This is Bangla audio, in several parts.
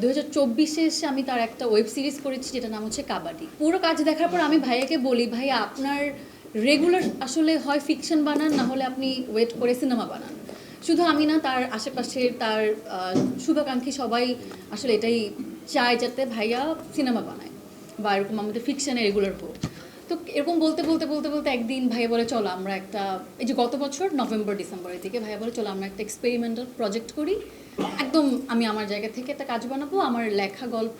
2024-এ এসে আমি তার একটা ওয়েব সিরিজ করেছি যেটার নাম হচ্ছে কাবাডি। পুরো কাজ দেখার পর আমি ভাইয়াকে বলি, ভাইয়া আপনার রেগুলার আসলে হয় ফিকশন বানান, না হলে আপনি ওয়েট করে সিনেমা বানান। শুধু আমি না, তার আশেপাশের তার শুভাকাঙ্ক্ষী সবাই আসলে এটাই চায় যাতে ভাইয়া সিনেমা বানায় বা এরকম আমাদের ফিকশনে রেগুলার হোক। তো এরকম বলতে বলতে বলতে বলতে একদিন ভাইয়া বলে চলো আমরা একটা, এই যে গত বছর নভেম্বর ডিসেম্বরের দিকে ভাইয়া বলে চলো আমরা একটা এক্সপেরিমেন্টাল প্রজেক্ট করি, একদম আমি আমার জায়গা থেকে একটা কাজ বানাবো, আমার লেখা গল্প।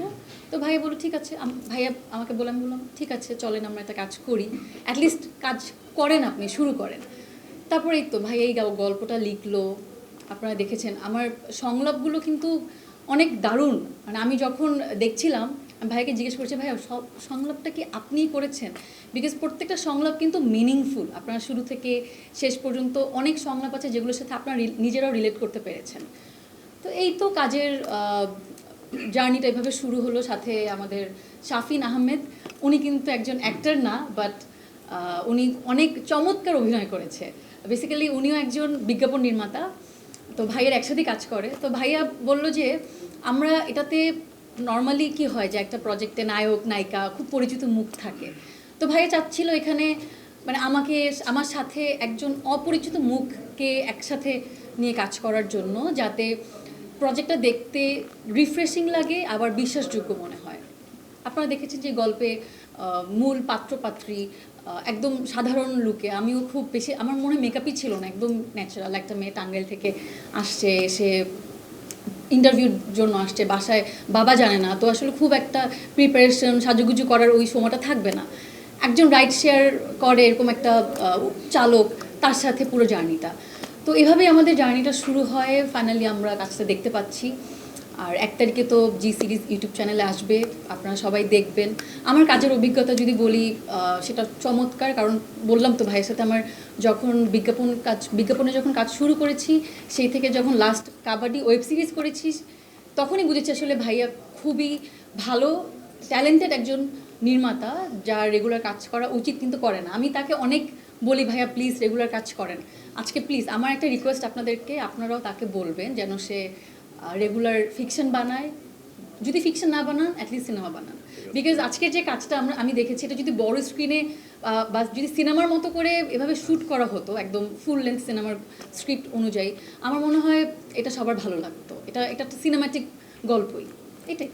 তো ভাইয়া বলো ঠিক আছে, ভাইয়া আমাকে বললাম ঠিক আছে চলেন আমরা একটা কাজ করি, অ্যাটলিস্ট কাজ করেন, আপনি শুরু করেন। তারপরে এই তো ভাইয়া এই গল্পটা লিখলো, আপনারা দেখেছেন আমার সংলাপগুলো কিন্তু অনেক দারুণ। মানে আমি যখন দেখছিলাম আমি ভাইয়াকে জিজ্ঞেস করছি, ভাইয়া সব সংলাপটা কি আপনিই করেছেন? বিকজ প্রত্যেকটা সংলাপ কিন্তু মিনিংফুল, আপনারা শুরু থেকে শেষ পর্যন্ত অনেক সংলাপ আছে যেগুলোর সাথে আপনারা নিজেরাও রিলেট করতে পেরেছেন। তো এই তো কাজের জার্নিটা এভাবে শুরু হলো। সাথে আমাদের শাফিন আহমেদ, উনি কিন্তু একজন অ্যাক্টর না, বাট উনি অনেক চমৎকার অভিনয় করেছে। বেসিক্যালি উনিও একজন বিজ্ঞাপন নির্মাতা, তো ভাইয়ের একসাথেই কাজ করে। তো ভাইয়া বললো যে আমরা এটাতে নর্মালি কি হয় যে একটা প্রজেক্টে নায়ক নায়িকা খুব পরিচিত মুখ থাকে, তো ভাইয়া চাচ্ছিল এখানে মানে আমার সাথে একজন অপরিচিত মুখকে একসাথে নিয়ে কাজ করার জন্য, যাতে প্রজেক্টটা দেখতে রিফ্রেশিং লাগে আবার বিশ্বাসযোগ্য মনে হয়। আপনারা দেখেছেন যে গল্পে মূল পাত্রপাত্রী একদম সাধারণ লুকে, আমিও খুব বেশি, আমার মনে মেকআপই ছিল না, একদম ন্যাচারাল একটা মেয়ে টাঙ্গাইল থেকে আসছে, সে ইন্টারভিউর জন্য আসছে, বাসায় বাবা জানে না, তো আসলে খুব একটা প্রিপারেশন সাজুগুজু করার ওই সময়টা থাকবে না। একজন রাইড শেয়ার করে এরকম একটা চালক, তার সাথে পুরো জার্নিটা। তো এভাবেই আমাদের জার্নিটা শুরু হয়, ফাইনালি আমরা কাজটা দেখতে পাচ্ছি। আর 1 তারিখে তো জি সিরিজ ইউটিউব চ্যানেলে আসবে, আপনারা সবাই দেখবেন। আমার কাজের অভিজ্ঞতা যদি বলি, সেটা চমৎকার, কারণ বললাম তো ভাইয়ের সাথে আমার যখন বিজ্ঞাপনে যখন কাজ শুরু করেছি, সেই থেকে যখন লাস্ট কাবাডি ওয়েব সিরিজ করেছি, তখনই বুঝেছি আসলে ভাইয়া খুবই ভালো ট্যালেন্টেড একজন নির্মাতা, যার রেগুলার কাজ করা উচিত কিন্তু করে না। আমি তাকে অনেক বলি, ভাইয়া প্লিজ রেগুলার কাজ করেন। আজকে প্লিজ আমার একটা রিকোয়েস্ট আপনাদেরকে, আপনারাও তাকে বলবেন যেন সে রেগুলার ফিকশন বানায়, যদি ফিকশন না বানান অ্যাটলিস্ট সিনেমা বানান। বিকজ আজকের যে কাজটা আমি দেখেছি, এটা যদি বড় স্ক্রিনে বা যদি সিনেমার মতো করে এভাবে শ্যুট করা হতো, একদম ফুল লেন্থ সিনেমার স্ক্রিপ্ট অনুযায়ী, আমার মনে হয় এটা সবার ভালো লাগতো। এটা একটা সিনেম্যাটিক গল্পই, এটাই।